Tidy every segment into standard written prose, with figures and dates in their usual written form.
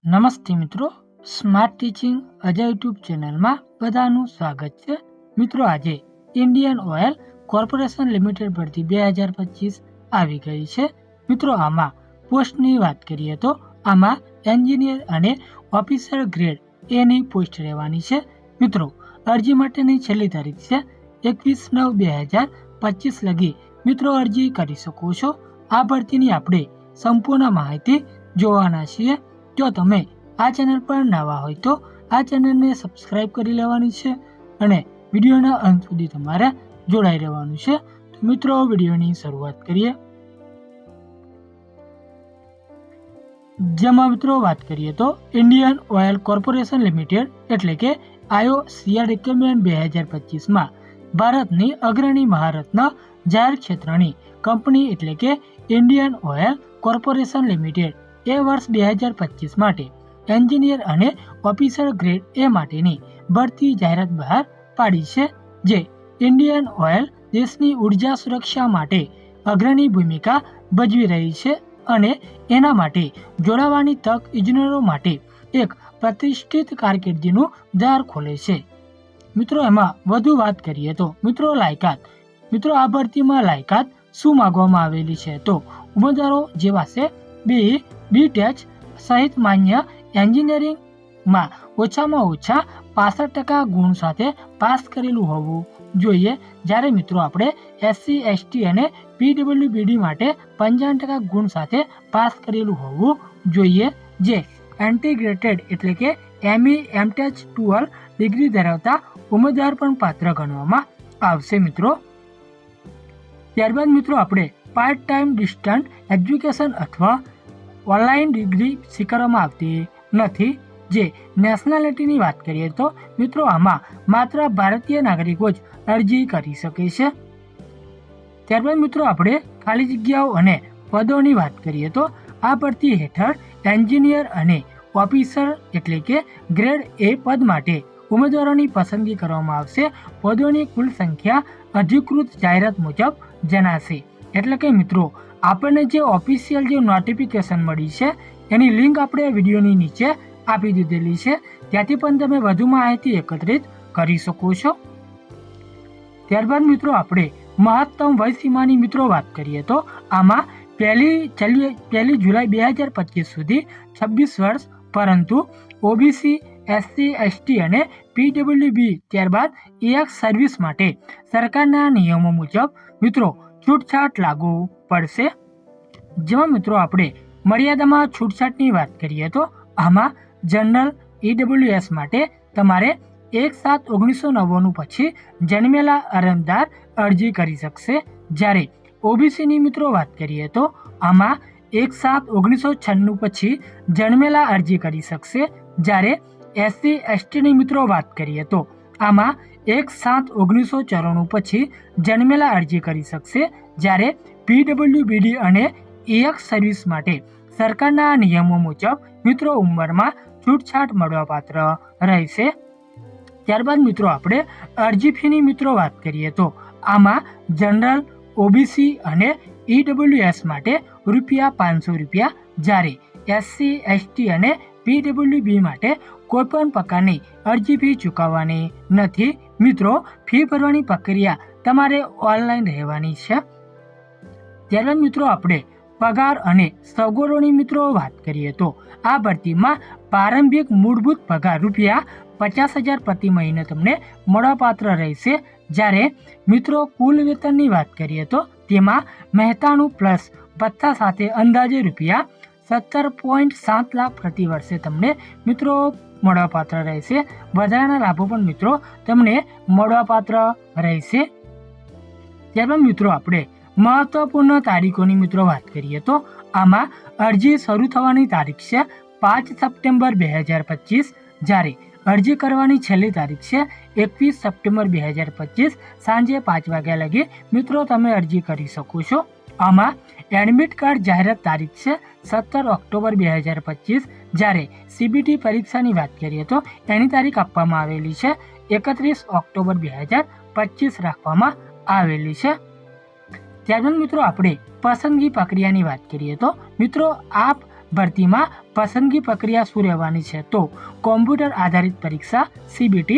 નમસ્તે મિત્રો, smart teaching Ajay YouTube ચેનલમાં બધાનું સ્વાગત છે. મિત્રો આજે ઇન્ડિયન ઓઇલ કોર્પોરેશન લિમિટેડ ભરતી 2025 આવી ગઈ છે. મિત્રો આમાં પોસ્ટની વાત કરીએ તો આમાં એન્જિનિયર અને ઓફિસર ગ્રેડ એની પોસ્ટ રહેવાની છે. મિત્રો અરજી માટેની છેલ્લી તારીખ છે 21/9/2025 લગી મિત્રો અરજી કરી શકો છો. આ ભરતીની આપણે સંપૂર્ણ માહિતી જોવાના છીએ. જો તમે આ ચેનલ પર નવા હોય તો આ ચેનલને સબસ્ક્રાઇબ કરી લેવાની છે અને વિડીયોના અંત સુધી તમારે જોડાઈ રહેવાનું છે. તો મિત્રો વિડીયોની શરૂઆત કરીએ. જેમાં મિત્રો વાત કરીએ તો ઇન્ડિયન ઓઇલ કોર્પોરેશન લિમિટેડ એટલે કે IOCL રિક્વાયરમેન્ટ 2025માં ભારતની અગ્રણી મહારત્ન જાહેર ક્ષેત્રની કંપની એટલે કે ઇન્ડિયન ઓઇલ કોર્પોરેશન લિમિટેડ એ વર્ષ 2025 માટે એન્જિનિયર અને ઓફિસર ગ્રેડ એ માટેની ભરતી જાહેરાત બહાર પાડી છે. જે ઇન્ડિયન ઓઇલ દેશની ઉર્જા સુરક્ષા માટે અગ્રણી ભૂમિકા ભજવી રહી છે અને એના માટે જોડાવાની તક ઇજનેરો માટે એક પ્રતિષ્ઠિત કારકિર્દીનું દ્વાર ખોલે છે. મિત્રો એમાં વધુ વાત કરીએ તો મિત્રો આ ભરતીમાં લાયકાત શું માંગવામાં આવેલી છે તો ઉમેદવારો જેવા છે BTech સહિત માન્ય એન્જિનિયરિંગમાં ઓછામાં ઓછા 65% ગુણ સાથે પાસ કરેલું હોવું જોઈએ. જ્યારે મિત્રો આપણે SC ST અને PWBD માટે 55% ગુણ સાથે પાસ કરેલું હોવું જોઈએ. જે ઇન્ટિગ્રેટેડ એટલે કે ME MTech 12 ડિગ્રી ધરાવતા ઉમેદવાર પણ પાત્ર ગણવામાં આવશે. મિત્રો ત્યારબાદ મિત્રો આપણે પાર્ટ ટાઈમ ડિસ્ટન્ટ એજ્યુકેશન અથવા ઓનલાઈન ડિગ્રી સ્વીકારવામાં આવતી નથી. જે નેશનાલિટીની વાત કરીએ તો મિત્રો આમાં માત્ર ભારતીય નાગરિકો જ અરજી કરી શકે છે. ત્યારબાદ મિત્રો આપણે ખાલી જગ્યાઓ અને પદોની વાત કરીએ તો આ ભરતી હેઠળ એન્જિનિયર અને ઓફિસર એટલે કે ગ્રેડ એ પદ માટે ઉમેદવારોની પસંદગી કરવામાં આવશે. પદોની કુલ સંખ્યા અધિકૃત જાહેરાત મુજબ જણાશે. એટલે કે મિત્રો આપણને જે ઓફિશિયલ જે નોટિફિકેશન મળી છે એની લિંક આપણે વિડીયોની નીચે આપી દીધેલી છે. ત્યાંથી પણ તમે વધુ માહિતી એકત્રિત કરી શકો છો. ત્યારબાદ મિત્રો આપણે મહત્તમ વયસીમાની મિત્રો વાત કરીએ તો આમાં 1 જુલાઈ 2025 સુધી 26 વર્ષ, પરંતુ OBC SC ST અને PWB ત્યારબાદ EX સર્વિસ માટે સરકારના નિયમો મુજબ મિત્રો છૂટછાટ લાગુ પડશે. જેમાં મિત્રો આપણે મર્યાદામાં છૂટછાટની વાત કરીએ તો આમાં જનરલ EWS માટે તમારે 1/7/1999 પછી જન્મેલા અરજદાર અરજી કરી શકશે. જ્યારે OBCની મિત્રો વાત કરીએ તો આમાં 1/7/1996 પછી જન્મેલા અરજી કરી શકશે. જ્યારે SC STની મિત્રો વાત કરીએ તો આમાં 1/7/1994 પછી જન્મેલા અરજી કરી શકશે. જ્યારે PWBD અને EX સર્વિસ માટે સરકારના નિયમો મુજબ મિત્રો ઉંમરમાં છૂટછાટ મળવાપાત્ર રહેશે. ત્યારબાદ મિત્રો આપણે અરજી ફીની મિત્રો વાત કરીએ તો આમાં જનરલ OBC અને EWS માટે ₹500, જ્યારે SC ST અને PWB માટે કોઈપણ પ્રકારની અરજી ફી ચૂકવવાની નથી. મિત્રો ફી ભરવાની પ્રક્રિયા તમારે ઓનલાઈન રહેવાની છે. ત્યારબાદ મિત્રો આપણે પગાર અને સવગોરોની મિત્રો વાત કરીએ તો આ ભરતીમાં પ્રારંભિક મૂળભૂત પગાર ₹50,000 પ્રતિ મહિને તમને મળવાપાત્ર રહેશે. જ્યારે મિત્રો કુલ વેતનની વાત કરીએ તો તેમાં મહેતાણું પ્લસ ભથ્થા સાથે અંદાજે ₹17.7 લાખ પ્રતિ વર્ષે તમને મિત્રો મળવાપાત્ર રહેશે. વધારાના લાભો પણ મિત્રો તમને મળવાપાત્ર રહેશે. ત્યારબાદ મિત્રો આપણે મહત્વપૂર્ણ તારીખોની મિત્રો વાત કરીએ તો આમાં અરજી શરૂ થવાની તારીખ છે 5 સપ્ટેમ્બર 2025. જ્યારે અરજી કરવાની છેલ્લી તારીખ છે 21 સપ્ટેમ્બર 2025 સાંજે 5 વાગ્યા લગી મિત્રો તમે અરજી કરી શકો છો. આમાં એડમિટ કાર્ડ જાહેરાત તારીખ છે 17 ઓક્ટોબર 2025. જ્યારે CBT પરીક્ષાની વાત કરીએ તો એની તારીખ આપવામાં આવેલી છે 31 ઓક્ટોબર 2025 રાખવામાં આવેલી છે. ત્યારબાદ મિત્રો આપણે પસંદગી પ્રક્રિયાની વાત કરીએ તો મિત્રો આપ ભરતીમાં પસંદગી પ્રક્રિયા શું રહેવાની છે? તો કોમ્પ્યુટર આધારિત પરીક્ષા CBT,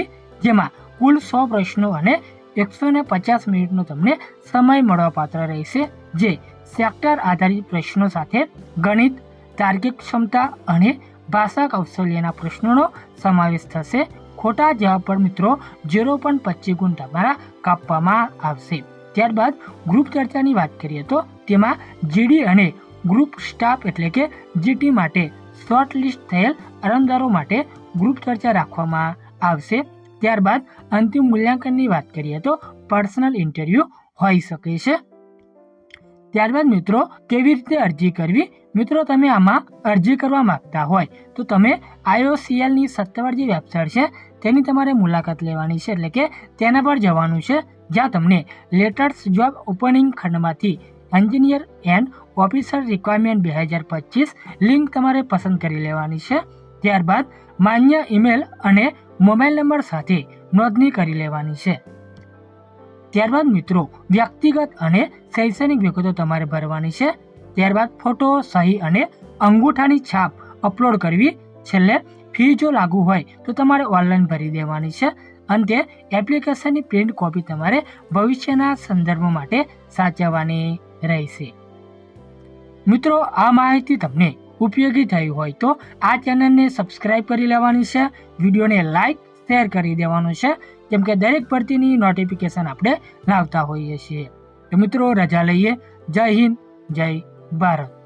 જેમાં કુલ 100 પ્રશ્નો અને 150 મિનિટનો તમને સમય મળવાપાત્ર રહેશે, જે સેક્ટર આધારિત પ્રશ્નો સાથે ગણિત, તાર્કિક ક્ષમતા અને ભાષા કૌશલ્યના પ્રશ્નોનો સમાવેશ થશે. ખોટા જવાબ પર મિત્રો 0.25 ગુણ તમારા કાપવામાં આવશે. ત્યારબાદ ગ્રુપ ચર્ચાની વાત કરીએ તો તેમાં GD અને ગ્રુપ સ્ટાફ એટલે કે GT માટે શોર્ટ લિસ્ટ થયેલ અરજદારો માટે ગ્રુપ ચર્ચા રાખવામાં આવશે. ત્યારબાદ અંતિમ મૂલ્યાંકનની વાત કરીએ તો પર્સનલ ઇન્ટરવ્યૂ હોઈ શકે છે. ત્યારબાદ મિત્રો કેવી રીતે અરજી કરવી? મિત્રો તમે આમાં અરજી કરવા માંગતા હોય તો તમે IOCLની સત્તાવાર જે વેબસાઇટ છે તેની તમારે મુલાકાત લેવાની છે, એટલે કે તેના પર જવાનું છે, જ્યાં તમને લેટેસ્ટ જોબ ઓપનિંગ ખંડમાંથી engineer and officer requirement 2025 link તમારે પસંદ કરી લેવાની છે. ત્યારબાદ માન્ય ઈમેલ અને મોબાઈલ નંબર સાથે નોંધણી કરી લેવાની છે. ત્યારબાદ મિત્રો વ્યક્તિગત અને શૈક્ષણિક વિગતો તમારે ભરવાની છે. ત્યારબાદ ફોટો, સહી અને અંગૂઠાની છાપ અપલોડ કરવી. છેલ્લે ફી જો લાગુ હોય તો તમારે ઓનલાઈન ભરી દેવાની છે. અંતે એપ્લિકેશનની પ્રિન્ટ કોપી તમારે ભવિષ્યના સંદર્ભ માટે સાચવવાની રહેશે. મિત્રો આ માહિતી તમને ઉપયોગી થઈ હોય તો આ ચેનલને સબસ્ક્રાઇબ કરી લેવાની છે, વિડીયોને લાઇક શેર કરી દેવાનું છે, કેમ કે દરેક ભરતીની નોટિફિકેશન આપણે લાવતા હોઈએ છીએ. તો મિત્રો રજા લઈએ. જય હિન્દ, જય ભારત.